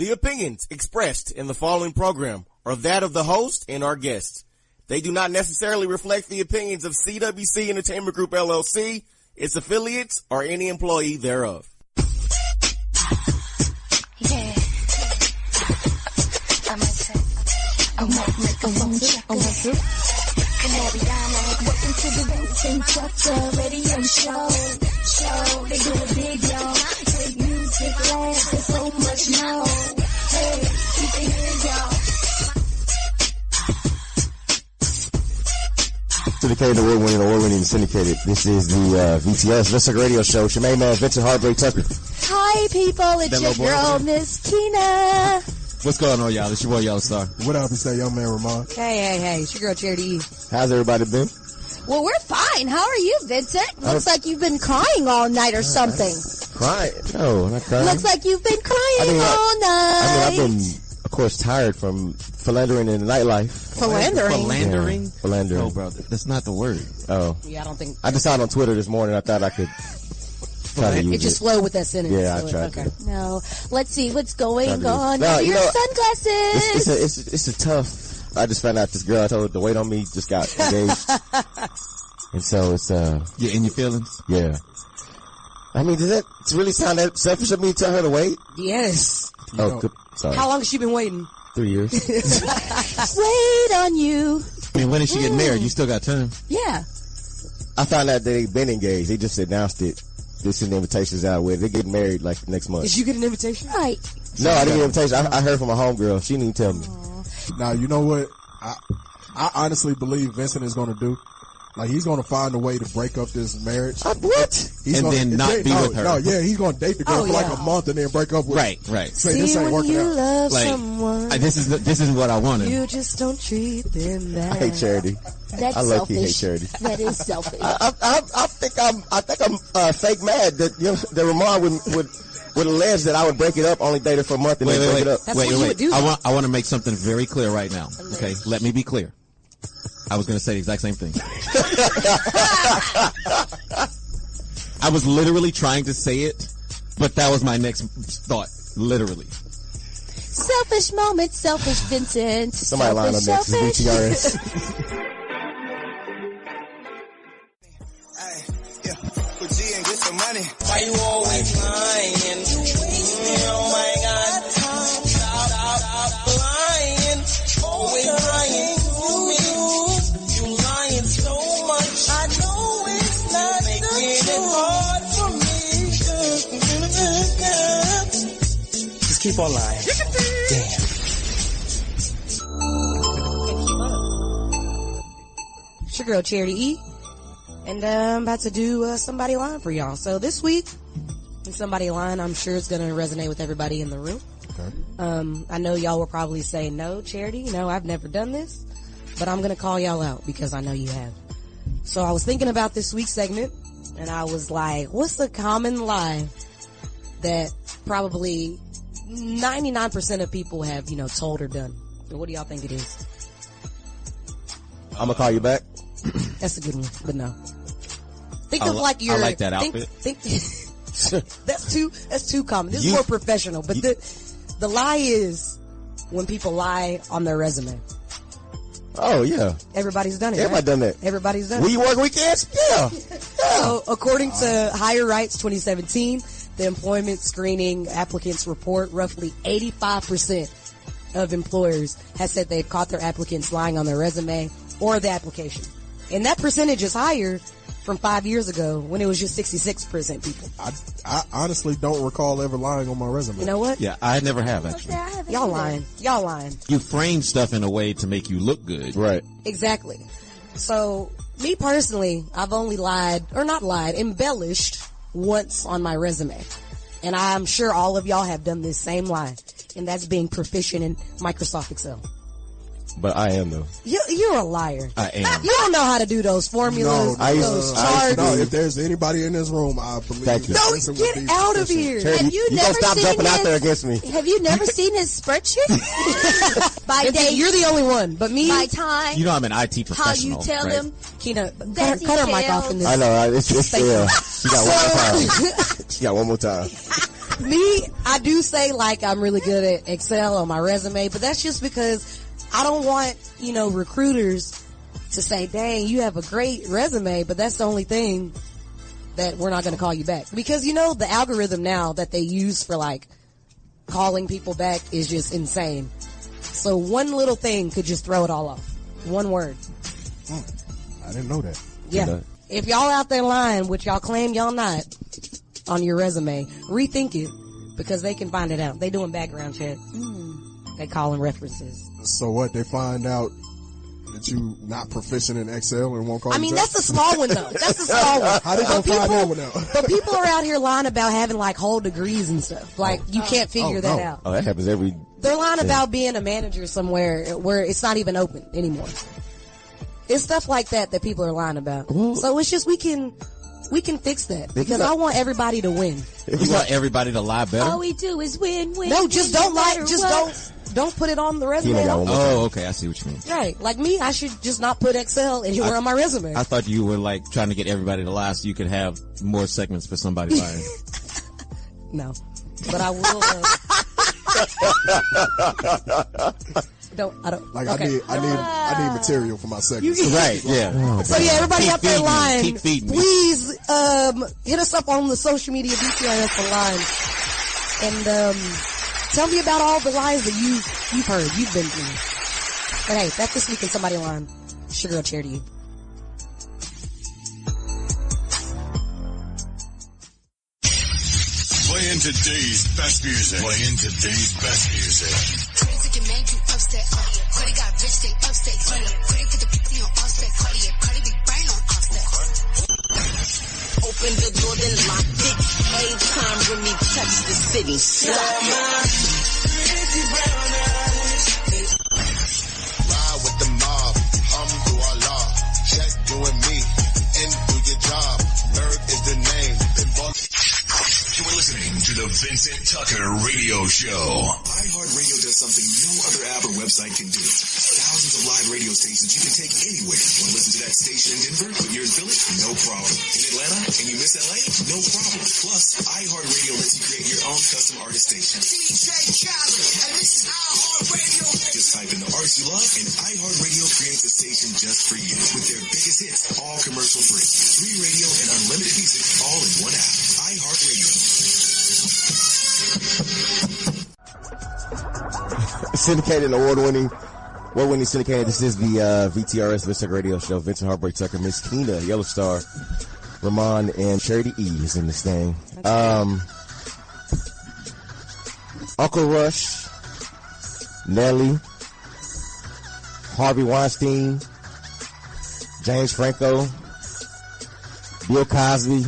The opinions expressed in the following program are that of the host and our guests. They do not necessarily reflect the opinions of CWC Entertainment Group LLC, its affiliates, or any employee thereof. Yeah. I might say, I might make a phone check. Canary Diamond, welcome to the Vincent radio show. They do it big, y'all. Great music, laughs, and so much more. Hey, keep it here, y'all. Syndicated, award-winning, Syndicated. This is the VTRS Myskenna radio show. It's your main man, Vincent Heartbreak Tucker. Hi, people. It's your girl, Myskenna. What's going on, y'all? It's your boy, Yellostar. What up? It's that young man, Remon. Hey. It's your girl, Charity E. How's everybody been? Well, we're fine. How are you, Vincent? Looks like you've been crying all night or something. Crying? No, I'm not crying. Looks like you've been crying all night. I've been, of course, tired from philandering in the nightlife. Philandering? Yeah, philandering. No, bro, that's not the word. Oh. Yeah, I don't think. I just saw it on Twitter this morning. I thought I could try to use it. Just flowed with that sentence. Yeah, so I tried to. No. Let's see what's going on. No, Your sunglasses. It's a tough. I just found out this girl I told to wait on me just got engaged. And so it's you're in your feelings? Yeah. I mean, does that really sound that selfish of me to tell her to wait? Yes. Oh, good. Sorry. How long has she been waiting? 3 years. Wait on you. I mean, when is she getting married? You still got time. Yeah. I found out that they've been engaged. They just announced it. They sent the invitations out with. They're getting married like next month. Did you get an invitation? Right. No, I didn't get an invitation. I heard from a homegirl. She didn't even tell me. Now, you know what? I honestly believe Vincent is going to do. Like, he's going to find a way to break up this marriage. What? He's then not be with her. No, yeah, he's going to date the girl for like a month and then break up with her. Right. Say, this ain't working out. Love someone, this is what I wanted. You just don't treat them bad. I hate Charity. That's I selfish. hate Charity. That is selfish. I think I'm fake mad that that Remon would allege that I would break it up, only date her for a month and then break it up. That's what you would do. I want to make something very clear right now. Okay, let me be clear. I was going to say the exact same thing. I was literally trying to say it, but that was my next thought. Literally. Selfish moment, selfish Vincent. Somebody line up next. VTRS. Money. Why you always lying? Oh my God! Stop lying. Always lying to me. You lying so much. I know it's not making it hard for me. Just keep on lying. Damn. It's your girl Charity E. And I'm about to do Somebody Line for y'all. So this week, in Somebody Line, I'm sure it's going to resonate with everybody in the room. Okay. I know y'all will probably say, no, Charity, no, I've never done this. But I'm going to call y'all out because I know you have. So I was thinking about this week's segment, and I was like, what's the common lie that probably 99% of people have, told or done? And what do y'all think it is? I'm going to call you back. That's a good one, but no. Think of I like that outfit. That's too common. This is more professional, but the lie is when people lie on their resume. Oh, yeah. Everybody's done it. Everybody done that. Everybody's done it. Will you work weekends? Yeah. So, according to Higher Rights 2017, the employment screening applicants report roughly 85% of employers has said they've caught their applicants lying on their resume or the application. And that percentage is higher from 5 years ago when it was just 66% people. I honestly don't recall ever lying on my resume. You know what? Yeah, I never have actually. Y'all lying. You frame stuff in a way to make you look good. Right. Exactly. So, me personally, I've only embellished once on my resume. And I'm sure all of y'all have done this same lie. And that's being proficient in Microsoft Excel. But I am, though. You're a liar. I am. You don't know how to do those formulas, those charts. No, if there's anybody in this room, I believe. Thank you. No, get out of here. Terry, Have you you never gonna stop seen jumping his, out there against me? Have you never seen his spreadsheet? By day, you're the only one. But me, By time. You know I'm an IT professional. How you tell right? them. Kina, cut her mic off in this. I know. It's Thank yeah. you. She got one more time. She got one more time. Me, I do say like I'm really good at Excel on my resume, but that's just because I don't want, recruiters to say, dang, you have a great resume, but that's the only thing that we're not going to call you back. Because, the algorithm now that they use for like calling people back is just insane. So one little thing could just throw it all off. One word. I didn't know that. Yeah. If y'all out there lying, which y'all claim y'all not, on your resume, rethink it, because they can find it out. They doing background check. They calling references. So what? They find out that you not proficient in Excel and won't call you back? That's the small one though. That's the small one. How they gonna find that one out? But people are out here lying about having like whole degrees and stuff. Like you can't figure that out. Oh, that happens every... They're lying about being a manager somewhere where it's not even open anymore. It's stuff like that people are lying about. So it's just we can fix that, because I want everybody to win. You want everybody to lie better? All we do is win. No, just don't lie. Just don't put it on the resume. Oh, okay. I see what you mean. Right. Like me, I should just not put Excel anywhere on my resume. I thought you were like trying to get everybody to lie so you could have more segments for somebody lying. No. But I will. I don't. Like okay. I need material for my segments. Right, yeah. So yeah, everybody out there lying, keep feeding me. please hit us up on the social media VTRS online and tell me about all the lies that you've heard, you've been through. But hey, that's This Week in Somebody Lying. Sugar Girl Charity E. Playing today's best music. Crazy can make you upset. Cardi got rich, they upset. Cardi put the people on offset. Cardi big brain on offset. Open the door, then locked it. Every time when we touch the city, slap it. Ride with the mob. Allah. Check you and me. And do your job. Berg is the name. You are listening to the Vincent Tucker Radio Show. iHeartRadio does something no other app or website can do. Thousands of live radio stations you can take anywhere. Want to listen to that station in Denver, but you're in Philly? No problem. In Atlanta, and you miss LA? No problem. Plus, iHeartRadio lets you create your own custom artist station. DJ Khaled, and this is iHeartRadio. Just type in the artist you love, and iHeartRadio creates a station just for you. With their biggest hits, all commercial free. Free radio and unlimited music, all in one app. iHeartRadio. Syndicated, award-winning syndicated. This is the VTRS Vincent Radio Show. Vincent, Heartbreak, Tucker, Myskenna, Yellostar, Remon, and Charity E is in this thing. Uncle Rush, Nelly, Harvey Weinstein, James Franco, Bill Cosby.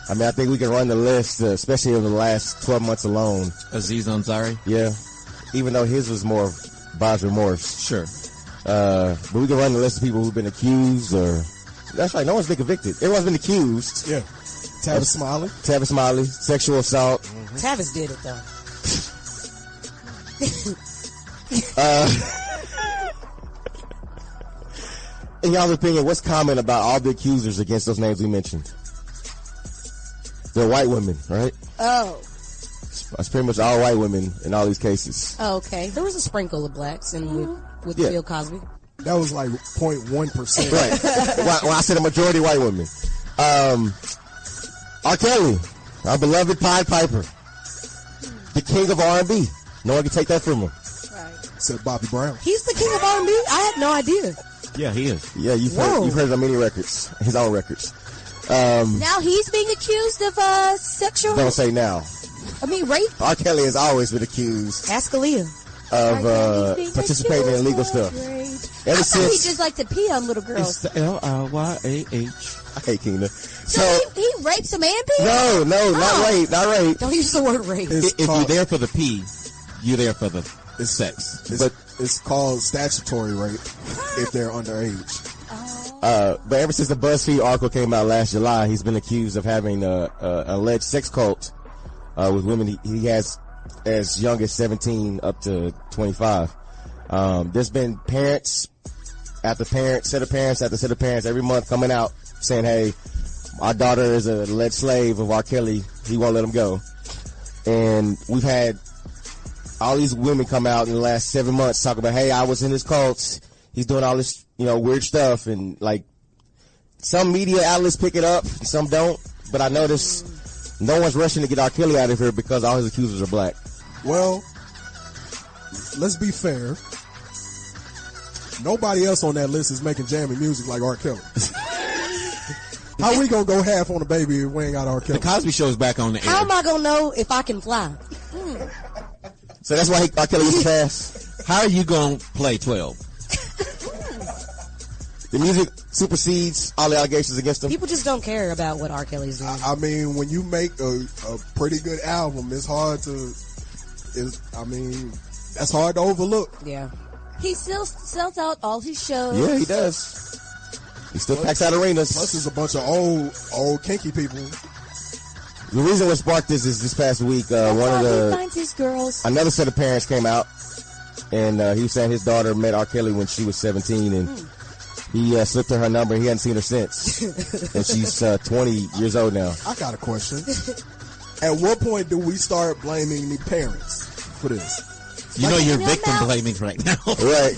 I think we can run the list, especially over the last 12 months alone. Aziz Ansari? Yeah. Even though his was more buyer's remorse. Sure. But we can run the list of people who've been accused or... That's right, no one's been convicted. Everyone's been accused. Yeah. Tavis Smiley, sexual assault. Mm-hmm. Tavis did it though. In y'all's opinion, what's common about all the accusers against those names we mentioned? They're white women, right? Oh. It's pretty much all white women in all these cases. Oh, okay. There was a sprinkle of blacks with Bill Cosby. That was like 0.1%. Right. Well, I said a majority white women. R. Kelly, our beloved Pied Piper, the king of R&B. No one can take that from him. Right. Said Bobby Brown. He's the king of R&B? I had no idea. Yeah, he is. Yeah, you've heard it on many records, his own records. Now he's being accused of sexual... Don't say now. rape. R. Kelly has always been accused Ask Aaliyah. of participating in illegal stuff. I thought he just liked to pee on little girls. It's the Lyah. I hate Keena. So he rapes a man pee? No, not rape. Don't use the word rape. If you're there for the pee, you're there for the sex. But it's called statutory rape if they're underage. But ever since the BuzzFeed article came out last July, he's been accused of having an alleged sex cult with women he has as young as 17 up to 25. There's been parents after parents, set of parents after set of parents every month coming out saying, hey, our daughter is an alleged slave of R. Kelly. He won't let him go. And we've had all these women come out in the last 7 months talk about, hey, I was in his cult. He's doing all this, weird stuff. And like, some media outlets pick it up, some don't. But I notice no one's rushing to get R. Kelly out of here because all his accusers are black. Well, let's be fair. Nobody else on that list is making jamming music like R. Kelly. How we gonna go half on a baby if we ain't got R. Kelly? The Cosby Show's back on the air. How am I gonna know if I can fly? So that's why R. Kelly was fast. How are you gonna play 12? The music supersedes all the allegations against him. People just don't care about what R. Kelly's doing. I mean, when you make a pretty good album, it's hard to. That's hard to overlook. Yeah. He still sells out all his shows. Yeah, he does. He still packs out arenas. Plus, there's a bunch of old kinky people. The reason what sparked this is this past week, he finds his girls. another set of parents came out, and he was saying his daughter met R. Kelly when she was 17, and he slipped her number, and he hadn't seen her since. And she's 20 years old now. I got a question. At what point do we start blaming the parents for this? You're victim blaming right now. Right.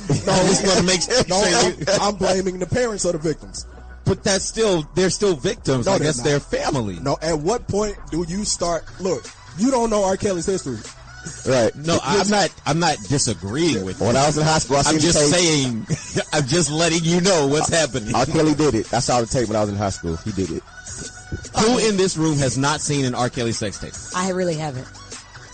I'm blaming the parents of the victims. But they're still victims. I guess they're family. No, at what point do you start? Look, you don't know R. Kelly's history. Right. No, I'm not disagreeing with you. When I was in high school, I'm just saying, I'm just letting you know what's happening. R. Kelly did it. I saw the tape when I was in high school. He did it. Who in this room has not seen an R. Kelly sex tape? I really haven't.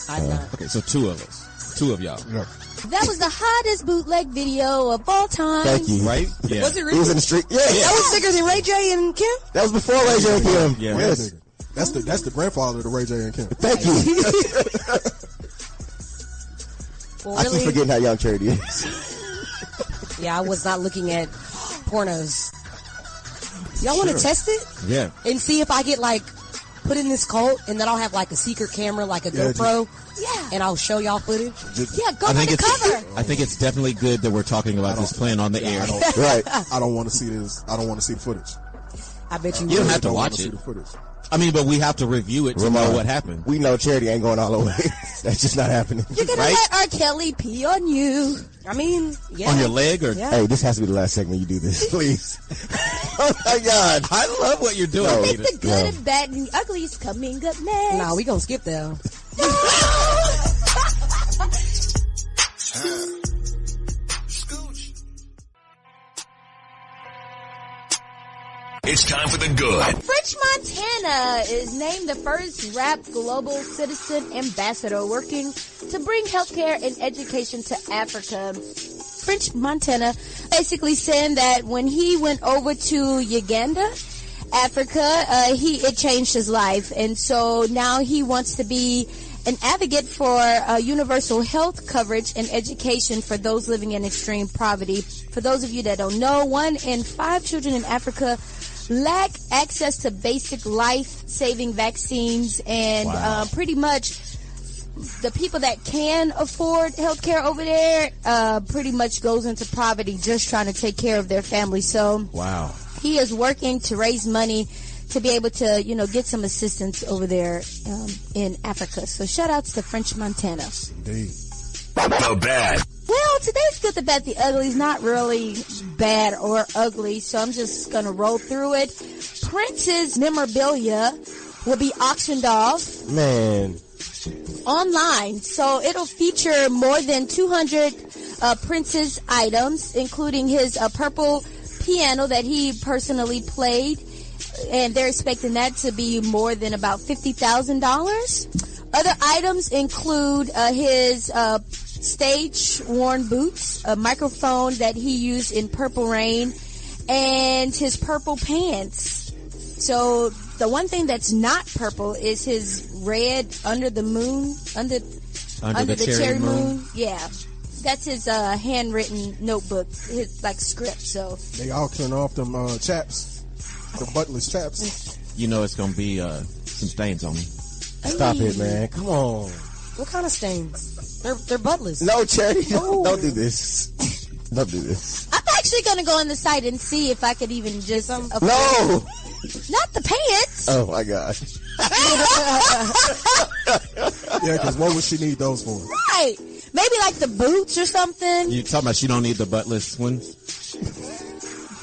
I've not. Okay, so two of us. Two of y'all. Yeah. That was the hottest bootleg video of all time. Thank you. Right? Yeah. Was it really? He was in the street. Yeah. That was bigger than Ray J and Kim? That was before Ray J and Kim. Yeah. Yes. That's the grandfather to Ray J and Kim. Thank you. Well, I really? keep forgetting how young Charity is. Yeah, I was not looking at pornos. Y'all want to test it? Yeah. And see if I get put in this cult, and then I'll have a secret camera, a GoPro. Yeah. And I'll show y'all footage. Yeah, go on the cover. I think it's definitely good that we're talking about this playing on the air. Right. I don't want to see this. I don't want to see the footage. I bet you You don't will. have to watch See it. the footage. I mean, but we have to review it to know what happened. We know Charity ain't going all the way. That's just not happening. You're going to let R. Kelly pee on you. I mean, yeah. On your leg or? Yeah. Hey, this has to be the last segment you do this, please. Oh my God. I love what you're doing. I think the good and bad and the ugly is coming up next. Nah, we gonna skip that. It's time for the good. French Montana is named the first rap global citizen ambassador working to bring healthcare and education to Africa. French Montana basically saying that when he went over to Uganda, Africa, it changed his life. And so now he wants to be an advocate for universal health coverage and education for those living in extreme poverty. For those of you that don't know, 1 in 5 children in Africa lack access to basic life-saving vaccines, and pretty much the people that can afford healthcare over there pretty much goes into poverty just trying to take care of their family. So he is working to raise money to be able to, get some assistance over there in Africa. So shout outs to French Montana. Indeed. The bad. Well, today's good, the bad, the ugly is not really bad or ugly, so I'm just going to roll through it. Prince's memorabilia will be auctioned off. Man. Online. So it'll feature more than 200 Prince's items, including his purple piano that he personally played. And they're expecting that to be more than about $50,000. Other items include his stage-worn boots, a microphone that he used in Purple Rain, and his purple pants. So the one thing that's not purple is his red under the moon, under the cherry moon. Yeah. That's his handwritten notebook, his script. So they auction off them chaps, the buttless chaps. It's gonna be some stains on me. Stop it, man. Come on. What kind of stains? They're buttless. No, Charity. Don't do this. Don't do this. I'm actually going to go on the site and see if I could even just... No! Not the pants! Oh, my God. Yeah, because what would she need those for? Right. Maybe like the boots or something. You talking about she don't need the buttless ones?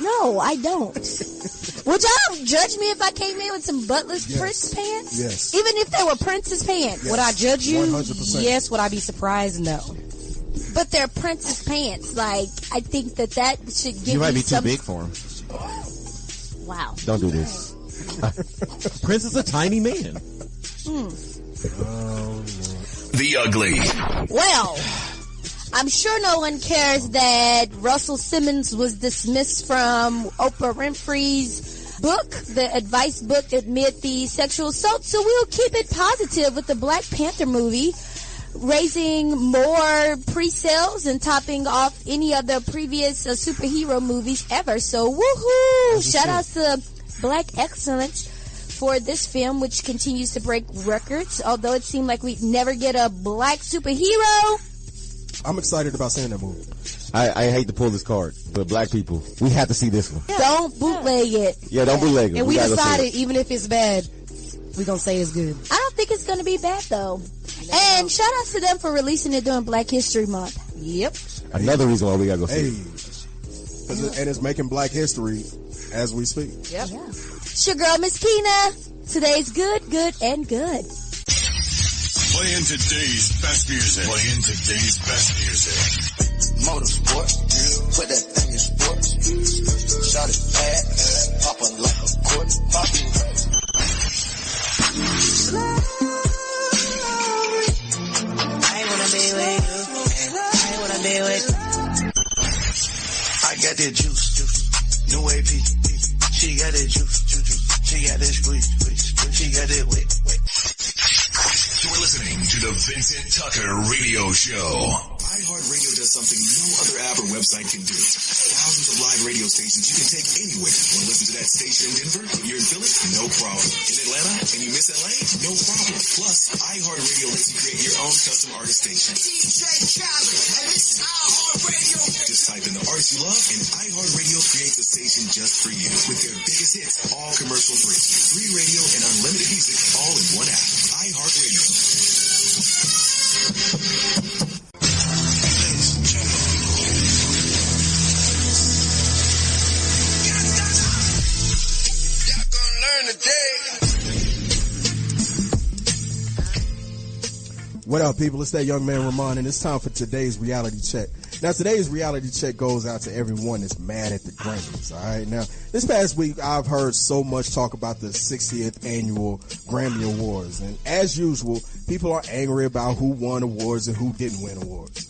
No, I don't. Would y'all judge me if I came in with some buttless Prince pants? Yes. Even if they were Prince's pants? Yes. Would I judge you? 100%. Yes. Would I be surprised? No. But they're Prince's pants. Like, I think that should give You might be too some... big for him. Wow. Don't do this. Prince is a tiny man. The Ugly. Well, I'm sure no one cares that Russell Simmons was dismissed from Oprah Winfrey's book, the advice book amid the sexual assault, so we'll keep it positive with the Black Panther movie, raising more pre-sales and topping off any of the previous superhero movies ever. So woohoo! Shout out to Black Excellence for this film, which continues to break records, although it seemed like we'd never get a black superhero. I'm excited about seeing that movie. I hate to pull this card, but black people, we have to see this one. Don't bootleg it. Yeah, don't bootleg it. And we gotta go see decided, it. even if it's bad, we're going to say it's good. I don't think it's going to be bad, though. And shout out to them for releasing it during Black History Month. Yep. Another reason why we gotta go see Hey. it. And it's making Black history as we speak. Yep. Yeah. It's your girl, Myskenna. Today's good, good, and good. Playing today's best music. Playing today's best music. Motorsport, put that thing in sports. Shot it bad, pop it like a court. Pop it. I wanna be with you. I wanna be with you. I got that juice, new AP. She got that juice. She got that squeeze. She got that wet. You're listening to the Vincent Tucker Radio Show. iHeartRadio does something no other app or website can do. Thousands of live radio stations you can take anywhere. Want to listen to that station in Denver? You're in Philly? No problem. In Atlanta? And you miss LA? No problem. Plus, iHeartRadio lets you create your own custom artist station. DJ Khaled, and this is iHeartRadio. Just type in the artist you love, and iHeartRadio creates a station just for you. With their biggest hits, all commercial free. Free radio and unlimited music all in one app. iHeartRadio. What up, people? It's that young man, Remon, and it's time for today's reality check. Now, today's reality check goes out to everyone that's mad at the Grammys, all right? Now, this past week, I've heard so much talk about the 60th annual Grammy Awards, and as usual, people are angry about who won awards and who didn't win awards.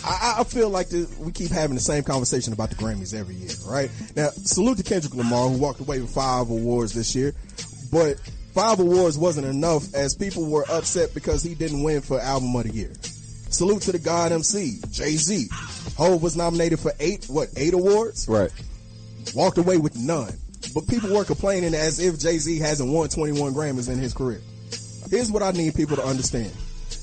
I feel like we keep having the same conversation about the Grammys every year, right? Now, salute to Kendrick Lamar, who walked away with 5 awards this year, but 5 awards wasn't enough, as people were upset because he didn't win for Album of the Year. Salute to the God MC, Jay-Z. Hov was nominated for 8 awards? Right. Walked away with none. But people were complaining as if Jay-Z hasn't won 21 Grammys in his career. Here's what I need people to understand.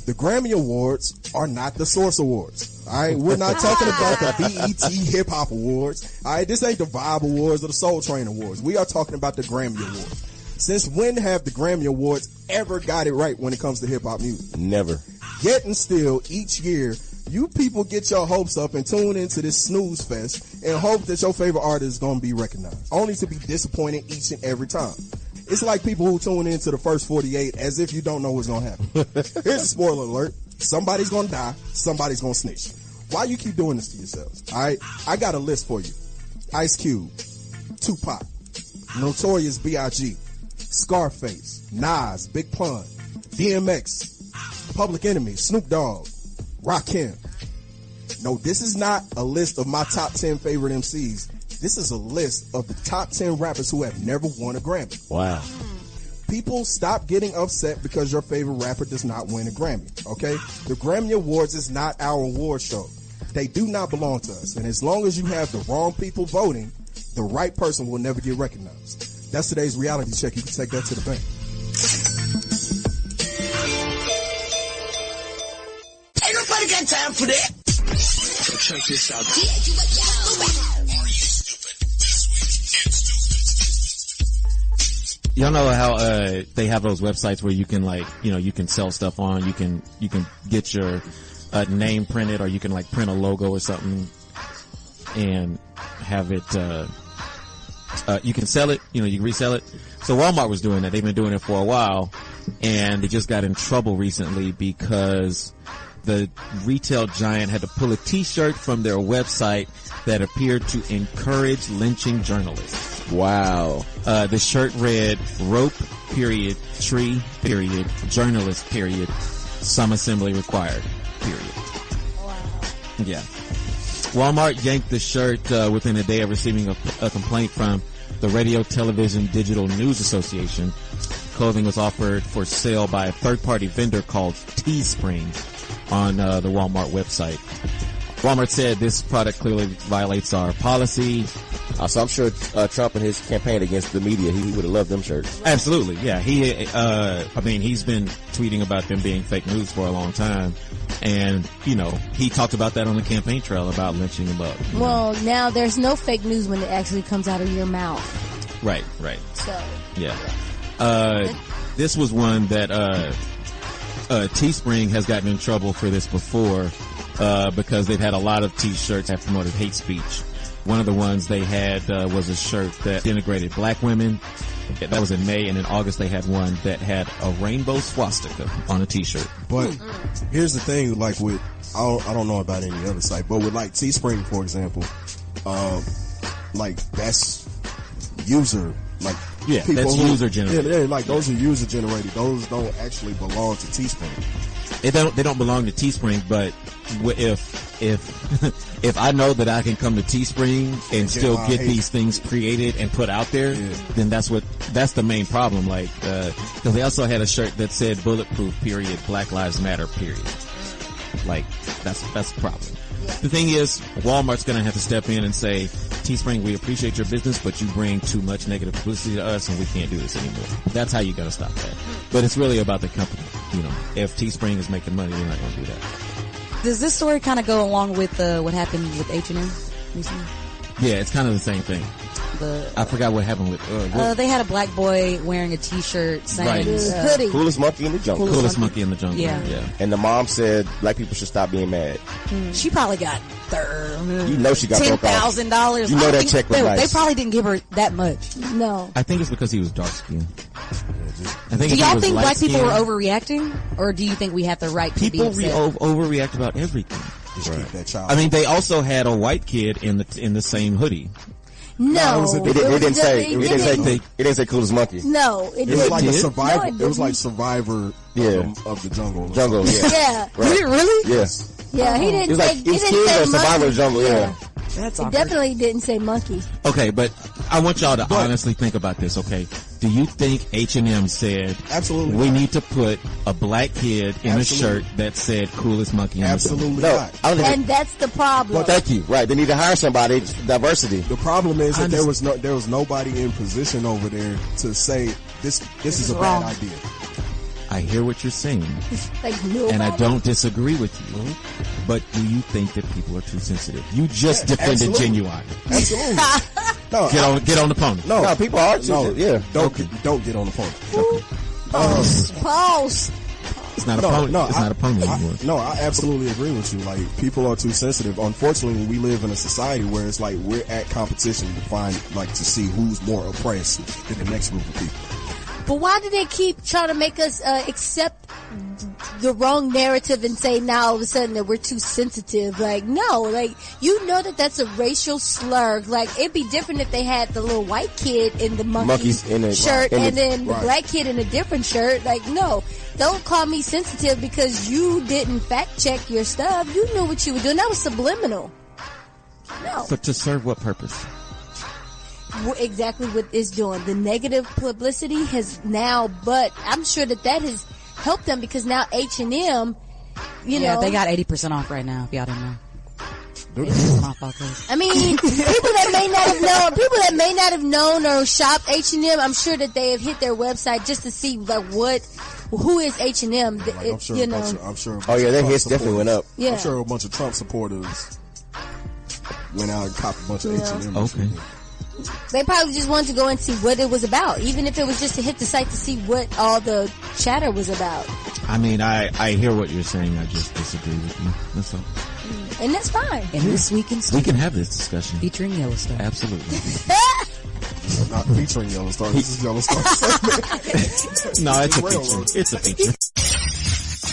The Grammy Awards are not the Source Awards. All right, we're not talking about the BET Hip Hop Awards. All right, this ain't the Vibe Awards or the Soul Train Awards. We are talking about the Grammy Awards. Since when have the Grammy Awards ever got it right when it comes to hip hop music? Never. Yet and still, each year, you people get your hopes up and tune into this snooze fest and hope that your favorite artist is going to be recognized, only to be disappointed each and every time. It's like people who tune into the first 48 as if you don't know what's going to happen. Here's a spoiler alert. Somebody's going to die. Somebody's going to snitch. Why you keep doing this to yourselves? All right? I got a list for you. Ice Cube, Tupac, Notorious B.I.G., Scarface, Nas, Big Pun, DMX, Public Enemy, Snoop Dogg, Rakim. No, this is not a list of my top 10 favorite MCs. This is a list of the top 10 rappers who have never won a Grammy. Wow. People, stop getting upset because your favorite rapper does not win a Grammy, okay? The Grammy Awards is not our award show. They do not belong to us. And as long as you have the wrong people voting, the right person will never get recognized. That's today's reality check. You can take that to the bank. Ain't nobody got time for that. Check this out. Y'all know how they have those websites where you can you can sell stuff on. You can get your name printed, or you can like print a logo or something and have it. You can sell it. You can resell it. So Walmart was doing that. They've been doing it for a while, and they just got in trouble recently because the retail giant had to pull a T-shirt from their website that appeared to encourage lynching journalists. Wow. The shirt read, rope, period, tree, period, journalist, period, some assembly required, period. Wow. Yeah. Walmart yanked the shirt within a day of receiving a complaint from the Radio Television Digital News Association. Clothing was offered for sale by a third-party vendor called Teespring on the Walmart website. Walmart said this product clearly violates our policy. So I'm sure Trump and his campaign against the media, he would have loved them shirts. Absolutely, yeah. He's been tweeting about them being fake news for a long time. And, he talked about that on the campaign trail about lynching him up. Well, now there's no fake news when it actually comes out of your mouth. Right. So. Yeah. This was one that, Teespring has gotten in trouble for this before, because they've had a lot of t-shirts that promoted hate speech. One of the ones they had, was a shirt that denigrated black women. That was in May, and in August they had one that had a rainbow swastika on a t-shirt. But here's the thing, like with, I don't know about any other site, but with like Teespring, for example, like that's user, like yeah, that's user generated. Yeah, like those are user generated. Those don't actually belong to Teespring. They don't belong to Teespring, but if I know that I can come to Teespring and still get these things created and put out there, then that's the main problem. Like, cause they also had a shirt that said bulletproof, period, Black Lives Matter, period. Like, that's the problem. The thing is, Walmart's gonna have to step in and say, Teespring, we appreciate your business, but you bring too much negative publicity to us and we can't do this anymore. That's how you gotta stop that. But it's really about the company. If Teespring is making money, they're not gonna do that. Does this story kind of go along with what happened with H&M recently? Yeah, it's kind of the same thing. I forgot what happened with... they had a black boy wearing a t-shirt saying... hoodie. Coolest monkey in the jungle. Coolest monkey in the jungle. Yeah. And the mom said black people should stop being mad. She probably got she got $10,000. You know that check was nice. They probably didn't give her that much. No. I think it's because he was dark skinned. Do y'all think black people are overreacting, or do you think we have the right to be upset? People overreact about everything. Just keep that child. I mean, they also had a white kid in the same hoodie. No, it didn't say coolest monkey. No, it was like a survivor. It was like Survivor of the jungle. Jungle, yeah. Did it really? Yes. Yeah, he didn't say. He didn't say Survivor of the jungle. Yeah. That's it definitely didn't say monkey. Okay, but I want y'all to honestly think about this, okay? Do you think H&M said, absolutely we not. need to put a black kid in a shirt that said coolest monkey in absolutely the not. And that's the problem. Well, thank you. Right, they need to hire somebody. Diversity. The problem is that there was nobody in position over there to say this is a bad idea. I hear what you're saying, and I don't disagree with you. But do you think that people are too sensitive? You just defended Genuine. Absolutely. No, get on the pony. No, people are too. Yeah. Don't get on the pony. Pause. It's not a pony. It's not a pony anymore. No, I absolutely agree with you. Like, people are too sensitive. Unfortunately, we live in a society where it's like we're at competition to to see who's more oppressed than the next group of people. But why do they keep trying to make us accept the wrong narrative and say now all of a sudden that we're too sensitive? Like, no, like, you know that's a racial slur. Like, it'd be different if they had the little white kid in the monkey's shirt and then the black kid in a different shirt. Like, no, don't call me sensitive because you didn't fact check your stuff. You knew what you were doing. That was subliminal. No. So to serve what purpose? Exactly what it's doing. The negative publicity has now, but I'm sure that has helped them because now H&M, you know. They got 80% off right now, if y'all didn't know. I mean, people that may not have known or shopped H&M, I'm sure that they have hit their website just to see like who is H&M. Like, I'm sure. Oh yeah, their hits definitely went up. Yeah. I'm sure a bunch of Trump supporters went out and copped a bunch of H&M. Okay. They probably just wanted to go and see what it was about, even if it was just to hit the site to see what all the chatter was about. I mean, I hear what you're saying. I just disagree with you. That's all. And that's fine. And this week in We can have this discussion. featuring Yellowstar. Absolutely. Not featuring Yellowstar. This is Yellowstar. No, it's a feature. It's a feature.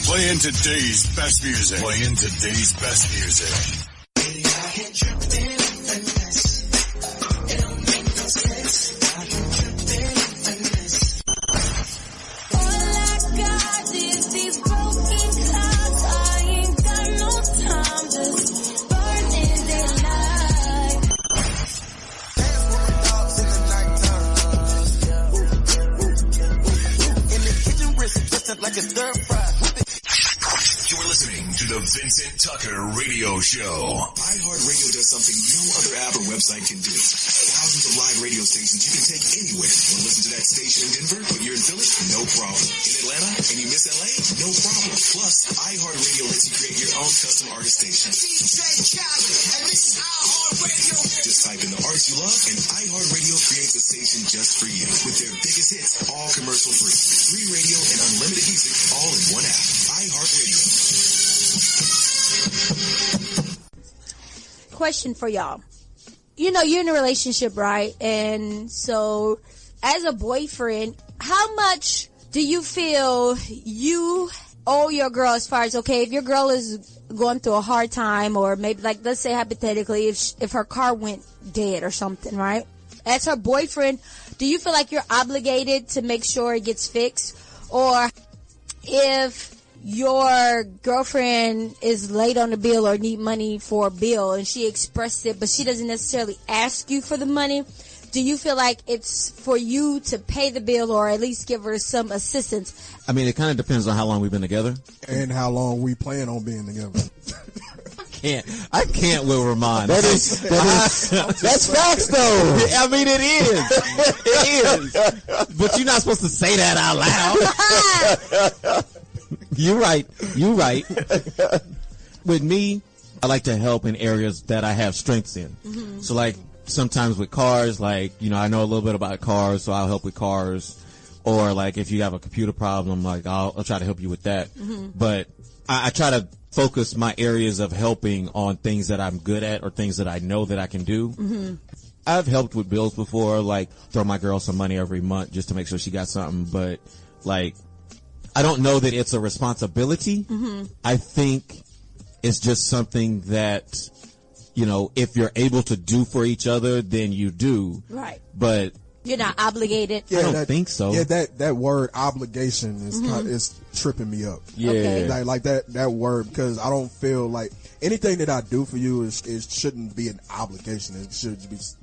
Playing today's best music. Playing today's best music. Like a stir fry. You're listening to the Vincent Tucker Radio Show. iHeartRadio does something no other app or website can do. Thousands of live radio stations you can take anywhere. Want to listen to that station in Denver, but you're in Philly? No problem. In Atlanta and you miss LA? No problem. Plus, iHeartRadio lets you create your own custom artist station. DJ Khaled, and this is iHeartRadio. Just type in the artists you love and iHeartRadio creates a station just for you. With their biggest hits, all commercial free. Free radio and unlimited music all in one app. iHeartRadio. Question for y'all. You know, you're in a relationship, right? And so, as a boyfriend, how much do you feel you owe your girl as far as, okay, if your girl is going through a hard time, or maybe, like, let's say hypothetically, if her car went dead or something, right? As her boyfriend, do you feel like you're obligated to make sure it gets fixed? Or if your girlfriend is late on the bill or need money for a bill and she expressed it, but she doesn't necessarily ask you for the money, do you feel like it's for you to pay the bill or at least give her some assistance? I mean, it kind of depends on how long we've been together. And how long we plan on being together. I can't with Remon. That's facts though. I mean, it is. It is. But you're not supposed to say that out loud. You're right. With me, I like to help in areas that I have strengths in. Mm-hmm. So like sometimes with cars, like, you know, I know a little bit about cars, so I'll help with cars. Or like if you have a computer problem, like I'll try to help you with that. Mm-hmm. But I try to focus my areas of helping on things that I'm good at or things that I know that I can do. Mm-hmm. I've helped with bills before, like throw my girl some money every month just to make sure she got something. But like, I don't know that it's a responsibility. Mm-hmm. I think it's just something that, you know, if you're able to do for each other, then you do. Right. But you're not obligated. I don't think so. Yeah, that word obligation is is tripping me up. Yeah. Okay. Like that word, because I don't feel like anything that I do for you is shouldn't be an obligation. It should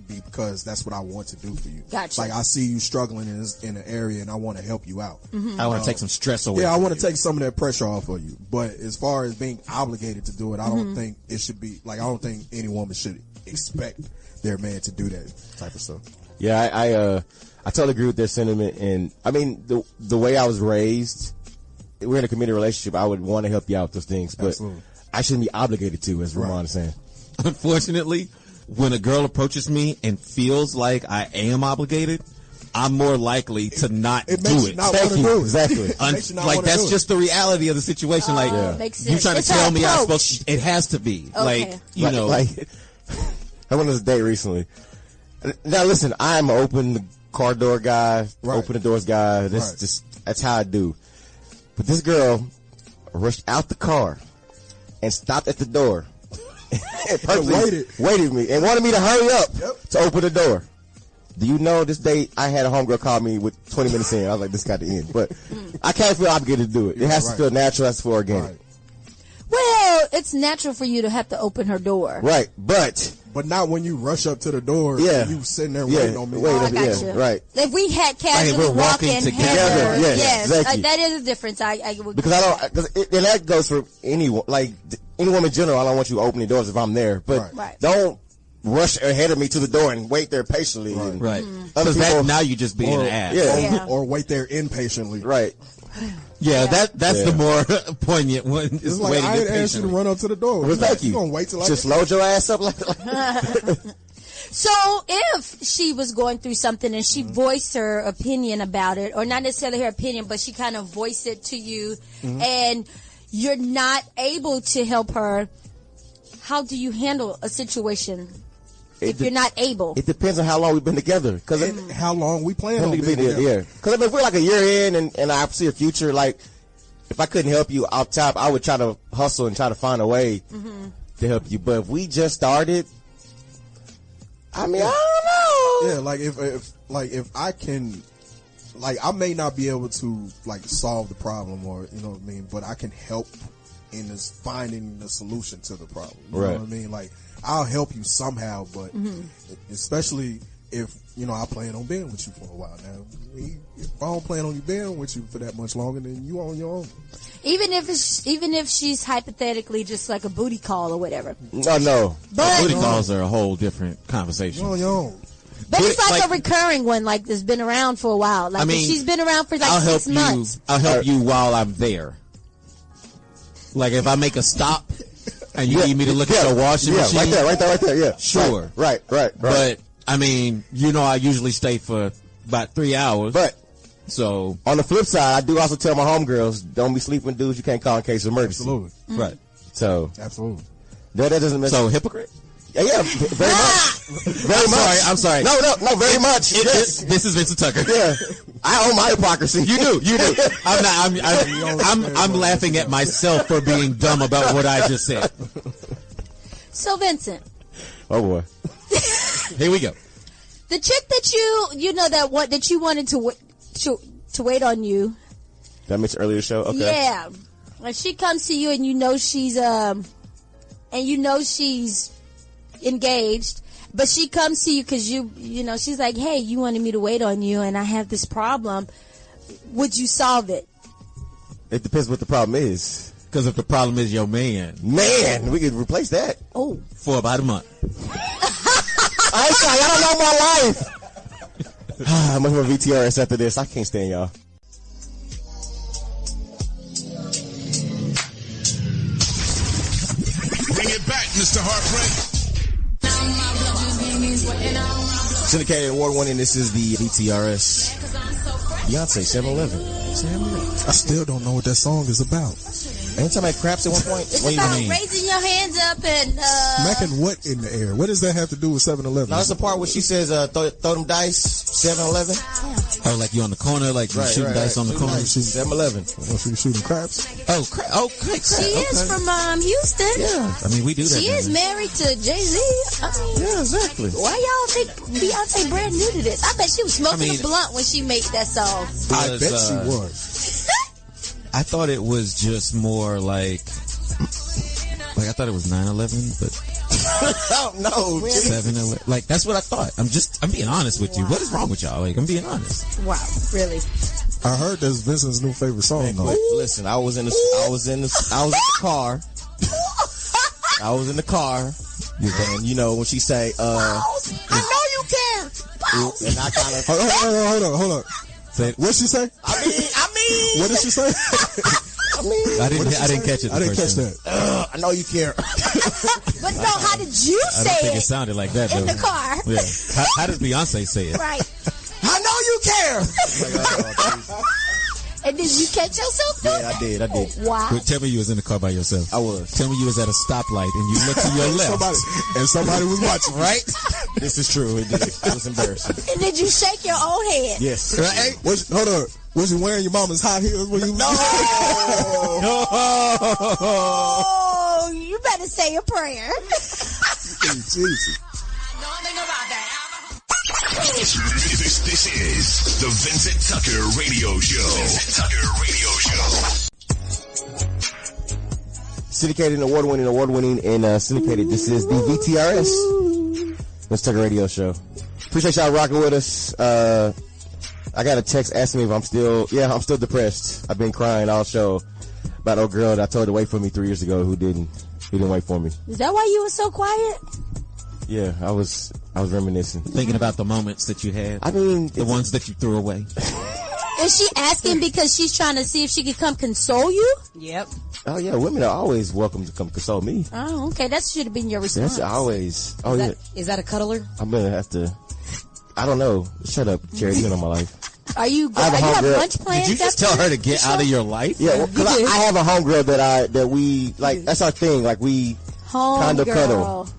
be because that's what I want to do for you. Gotcha. Like I see you struggling in an area and I want to help you out. Mm-hmm. I want to take some stress away. Yeah, I want to take some of that pressure off of you. But as far as being obligated to do it, I don't think it should be like, I don't think any woman should expect their man to do that type of stuff. Yeah, I totally agree with their sentiment. And I mean, the way I was raised, we're in a committed relationship. I would want to help you out with those things, but absolutely. I shouldn't be obligated to, as Remon is saying. Unfortunately, when a girl approaches me and feels like I am obligated, I'm more likely to not do it. Exactly. Like that's just the reality of the situation. Like you trying to tell me I'm supposed to, it has to be. Okay. Like, you know, like I went on this date recently. Now listen, I'm an open the car door guy, open the doors guy. That's how I do. But this girl rushed out the car and stopped at the door and waited me and wanted me to hurry up to open the door. Do you know this date I had a homegirl call me with 20 minutes in? I was like, this got to end. But I can't feel obligated to do it. It has to feel natural. It has to feel organic. Right. Well, it's natural for you to have to open her door. Right, but not when you rush up to the door. Yeah, you sitting there waiting on me. I got you. Right. If we had casually walking together, yes, exactly. That is a difference. I would because I don't. And that goes for anyone, like any woman in general. I don't want you opening doors if I'm there, but don't rush ahead of me to the door and wait there patiently. Right. Because now you just being an ass. Or wait there impatiently. Right. Yeah, that's the more poignant one. It's like I didn't ask you to run up to the door. Well, thank you. You gonna wait till I just load your ass up like So if she was going through something and she voiced her opinion about it, or not necessarily her opinion, but she kind of voiced it to you, and you're not able to help her, how do you handle a situation if you're not able? It depends on how long we've been together. And how long we plan on being together. Yeah. Because if we're like a year in and I see a future, like, if I couldn't help you out top, I would try to hustle and try to find a way to help you. But if we just started, I mean, I don't know. Yeah, like if I can, like, I may not be able to like solve the problem, or you know what I mean, but I can help in this finding the solution to the problem. You know what I mean? Like, I'll help you somehow, but especially if, you know, I plan on being with you for a while now. If I don't plan on you being with you for that much longer, then you on your own. Even if she's hypothetically just like a booty call or whatever. No. But booty calls are a whole different conversation. You on your own. But it's like a recurring one, like that's been around for a while. Like, I mean, if she's been around for like 6 months. I'll help you while I'm there. Like, if I make a stop and you need me to look at your washing machine. Right there, yeah. Sure. Right. But, I mean, you know, I usually stay for about 3 hours. But, so, on the flip side, I do also tell my homegirls, don't be sleeping dudes you can't call in case of emergency. Absolutely. Right. So. Absolutely. That doesn't make So, hypocrite? Yeah, very much. Very much. I'm sorry. No, very much. Yes. This is Vincent Tucker. Yeah. I own my hypocrisy. You do. I'm laughing at myself for being dumb about what I just said. So, Vincent. Oh boy. Here we go. The chick that that you wanted to wait on you. That mentioned earlier show? Okay. Yeah. When she comes to you and you know she's engaged, but she comes to you because you know, she's like, hey, you wanted me to wait on you and I have this problem. Would you solve it? It depends what the problem is. Because if the problem is your man, we could replace that. Oh. For about a month. I'm sorry, I don't know my life. Much more VTRS after this. I can't stand y'all. Bring it back, Mr. Heartbreak. Syndicated award-winning. This is the VTRS. Beyonce, 7-Eleven. I still don't know what that song is about. Ain't talking about craps at one point? It's about raising your hands up and smacking what in the air? What does that have to do with 7-Eleven? No, that's the part where she says, throw them dice, 7-Eleven. Oh, like you on the corner, like you shooting dice on the corner? 7-Eleven. Oh, so you shooting craps? Oh, craps. She is from Houston. Yeah. I mean, we do that. She is married to Jay-Z. Yeah, exactly. Why y'all think Beyonce brand new to this? I bet she was smoking a blunt when she made that song. I bet she was. I thought it was just more like I thought it was 9/11, but oh no, 7/11. Like, that's what I thought. I'm being honest with you. What is wrong with y'all? Like, I'm being honest. Wow, really? I heard that's Vincent's new favorite song. Listen, I was in the car. I was in the car, and you know when she say, I know you care. And I kind of hold on. What'd she say? I mean. What did she say? I didn't catch it. I didn't catch that. I know you care. But no, how did you say it? I don't think it sounded like that, in though. the car. Yeah. How does Beyonce say it? Right. I know you care. And did you catch yourself though? Yeah, I did. Oh, wow. But tell me you was in the car by yourself. I was. Tell me you was at a stoplight and you looked to your left. Somebody was watching, right? This is true. It was embarrassing. And did you shake your own head? Yes. Right? Hold on. Was you wearing your mama's high heels when you was No. Oh, you better say a prayer. Jesus. This is the Vincent Tucker Radio Show. Syndicated and award-winning, and Syndicated. This is the VTRS. Vincent Tucker Radio Show. Appreciate y'all rocking with us. I got a text asking me if I'm still depressed. I've been crying all show about old girl that I told to wait for me 3 years ago who didn't wait for me. Is that why you were so quiet? Yeah, I was reminiscing. Thinking about the moments that you had. I mean, the ones that you threw away. Is she asking because she's trying to see if she can come console you? Yep. Oh yeah, women are always welcome to come console me. Oh, okay. That should have been your response. That's always. Oh yeah. Is that a cuddler? I'm gonna have to. I don't know. Shut up, Cherry. You know my life. Are you have lunch plans? Did you just tell her to get out of your life? Yeah, well, cause I have a homegirl that we like. That's our thing. Like we kind of cuddle.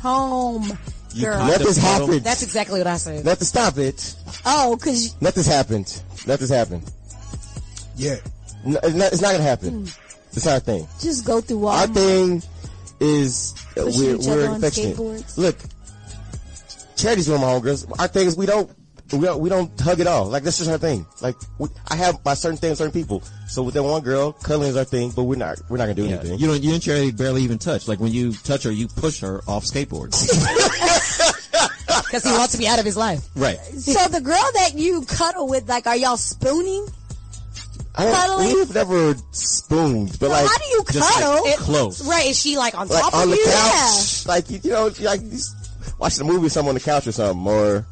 Home girl. Nothing's happened. That's exactly what I said. Nothing. Stop it. Oh, cause nothing's happened. Nothing's happened. Yeah. No, it's not gonna happen. It's our thing. Just go through Walmart. Our thing is we're on affectionate. skateboards. Look, Charity's one of my homegirls. Our thing is we don't hug at all. Like, that's just our thing. Like, I have my certain thing with certain people. So with that one girl, cuddling is our thing, but we're not gonna do anything. You and Charity barely even touch. Like, when you touch her, you push her off skateboards. Because he wants to be out of his life. Right. So the girl that you cuddle with, like, are y'all spooning? Cuddling? We've never spooned, but like, how do you cuddle? Like, close. Right, is she like on like top on of the you? couch, like you know, like watching a movie with someone on the couch or something, or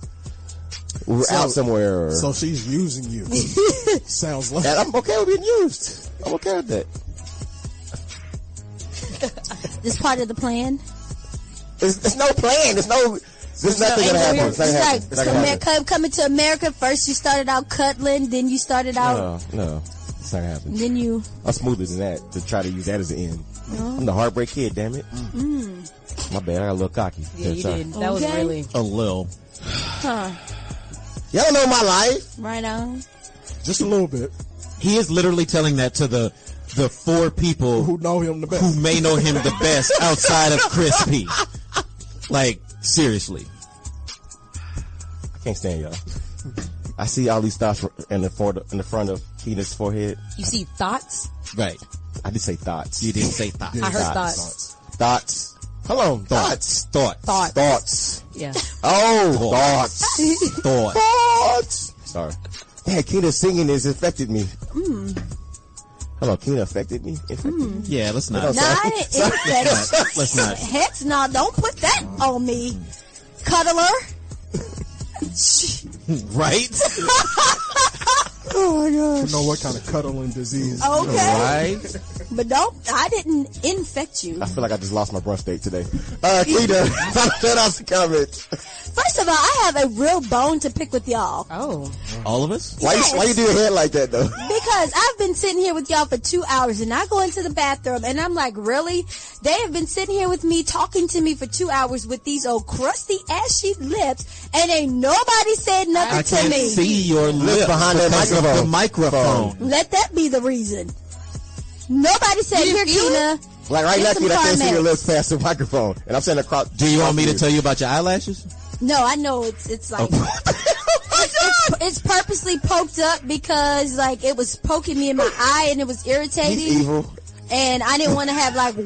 we're out somewhere. Or, So she's using you. Sounds like. and I'm okay with being used. I'm okay with that. This part of the plan? There's no plan. There's nothing gonna happen. It's not gonna happen. It's not gonna happen. Coming to America, first you started out cuddling, then you started out... No. It's not gonna happen. Then you... I'm smoother than that to try to use that as an end. I'm the Heartbreak kid, damn it. My bad, I got a little cocky. Yeah, you Sorry. did. That was really... A little. Huh. Y'all don't know my life. Right on. Just a little bit. He is literally telling that to the 4 people Who know him the best. who may know him the best outside of Chris P. Like, seriously. I can't stand y'all. I see all these thoughts in the front of Keena's forehead. You see thoughts? Right. I did say thoughts. You didn't say thoughts. I heard thoughts. Thoughts. Hold on. Thoughts. Thoughts. Yeah. Oh, thoughts. Thoughts. Thoughts. Sorry. Yeah, Keena singing has affected me. Hello, Keena affected me? Yeah, let's not. Nah, I didn't infect. Let's not. Heck no, don't put that on me. Cuddler. Right? Oh my God. You know what kind of cuddling disease. Okay. Right? But I didn't infect you. I feel like I just lost my brunch date today. Keena, shout out to comments. First of all, I have a real bone to pick with y'all. Oh. All of us? Why you do your head like that, though? Because I've been sitting here with y'all for 2 hours and I go into the bathroom and I'm like, really? They have been sitting here with me, talking to me for 2 hours with these old crusty ashy lips and ain't nobody said nothing I to can't me. see your lips behind that because of microphone. the microphone. Let that be the reason. Nobody said, here, Keena. Like right now, Get some Keena, I can't see your Carmex. lips past the microphone. And I'm saying across. Do you want me to tell you about your eyelashes? No, I know it's like it's purposely poked up because like it was poking me in my eye and it was irritating. He's evil. And I didn't want to have like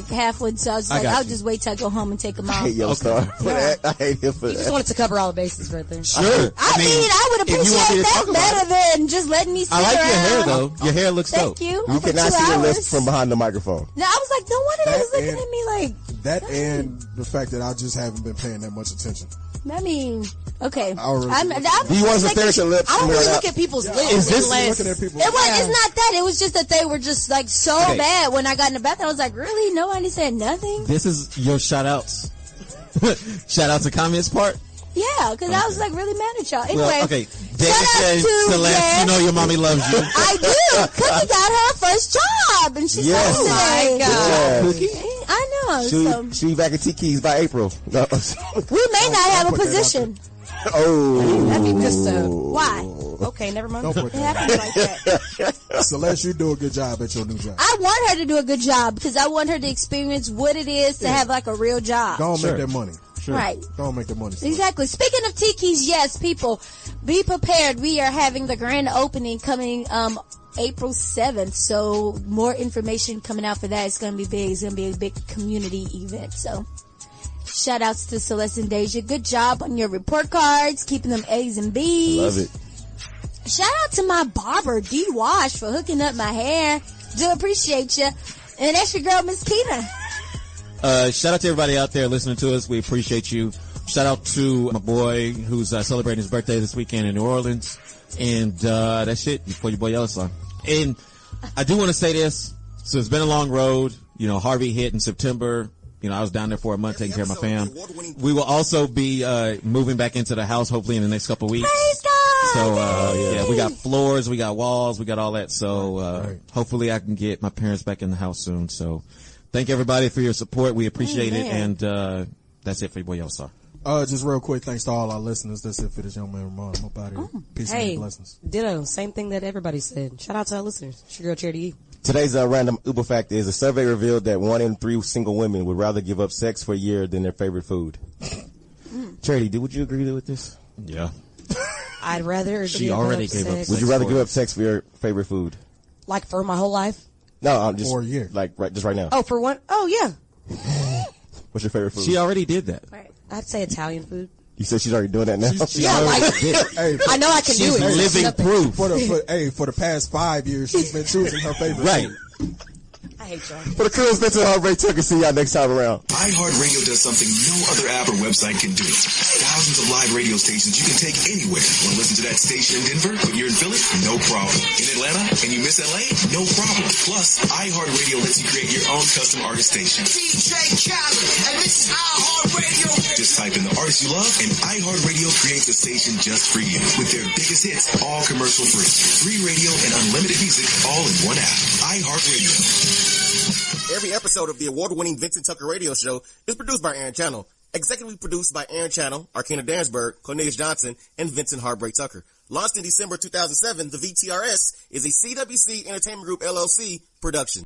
half one, so I was like, got I'll you. just wait till I go home and take them I off. hate Yellostar for that. I hate him for You just that. wanted to cover all the bases right there. Sure. I mean, I would if you want me appreciate to that talk about better than just letting me sit I like around. your hair, though. Your hair looks Thank dope. you. You For cannot 2 see your hours. lips from behind the microphone. No, I was like, no wonder they That was looking and- at me like, That and the fact that I just haven't been paying that much attention. I mean, okay. I already- Do you want to stare at your lips? I don't from really here on look out? at people's lips. Is this- unless- Looking at people. It's not that. It was just that they were just like so Okay. bad when I got in the bathroom. I was like, really? Nobody said nothing? This is your shout outs. Shout out to comments part? Yeah, because I was like really mad at y'all. Anyway, Well, okay. David shout out says, to Celeste, Jess. you know your mommy loves you. I do. Cookie got her first job, and she's Yes. home today. Oh, my God. Yeah. Cookie? I know. So She'll be back at T-Keys by April. No. we may not have a put that out position. Oh. That'd be just Why? okay, never mind. Don't put It that. happens like that. Celeste, you do a good job at your new job. I want her to do a good job because I want her to experience what it is to have like a real job. Don't Sure. make that money. Right. Don't make the money. Celeste. Exactly. Speaking of Tiki's, yes, people, be prepared. We are having the grand opening coming April 7th. So more information coming out for that. It's going to be big. It's going to be a big community event. So shout outs to Celeste and Deja. Good job on your report cards, keeping them A's and B's. Love it. Shout out to my barber, D Wash, for hooking up my hair. Do appreciate you. And that's your girl, Myskenna. Shout out to everybody out there listening to us. We appreciate you. Shout out to my boy who's celebrating his birthday this weekend in New Orleans. And that's it for your boy Yellostar. And I do want to say this. So it's been a long road. You know, Harvey hit in September. You know, I was down there for a month taking care of my fam. We will also be moving back into the house hopefully in the next couple of weeks. Praise God! So yeah, we got floors, we got walls, we got all that. So hopefully I can get my parents back in the house soon. So thank everybody for your support. We appreciate it, and that's it for your boy Yellostar. Just real quick, thanks to all our listeners. That's it for this young man Ramon. Hope out here. Peace and blessings. Ditto. Same thing that everybody said. Shout out to our listeners. It's your girl Charity E. Today's random Uber fact is a survey revealed that 1 in 3 single women would rather give up sex for a year than their favorite food. Charity, would you agree with this? Yeah. I'd rather She already gave up sex. Would you rather give up sex for your favorite food? Like for my whole life? No, I'm just for a year. Like just right now. Oh, for one? Oh, yeah. What's your favorite food? She already did that. Right. I'd say Italian food. You said she's already doing that now? I know I can do it. Living proof. For the past 5 years, she's been choosing her favorite Right. food. I hate y'all. For the crew, Vincent, Heartbreak, Tucker. See y'all next time around. iHeartRadio does something no other app or website can do. Thousands of live radio stations you can take anywhere. Want to listen to that station in Denver, but you're in Philly? No problem. In Atlanta and you miss LA? No problem. Plus, iHeartRadio lets you create your own custom artist station. DJ Khaled, and this is iHeartRadio. Just type in the artist you love, and iHeartRadio creates a station just for you with their biggest hits, all commercial free. Free radio and unlimited music all in one app. iHeartRadio. Every episode of the award-winning Vincent Tucker Radio Show is produced by Aaron Channel. Executively produced by Aaron Channel, Arkena Dansberg, Cornelius Johnson, and Vincent Heartbreak Tucker. Launched in December 2007, the VTRS is a CWC Entertainment Group LLC production.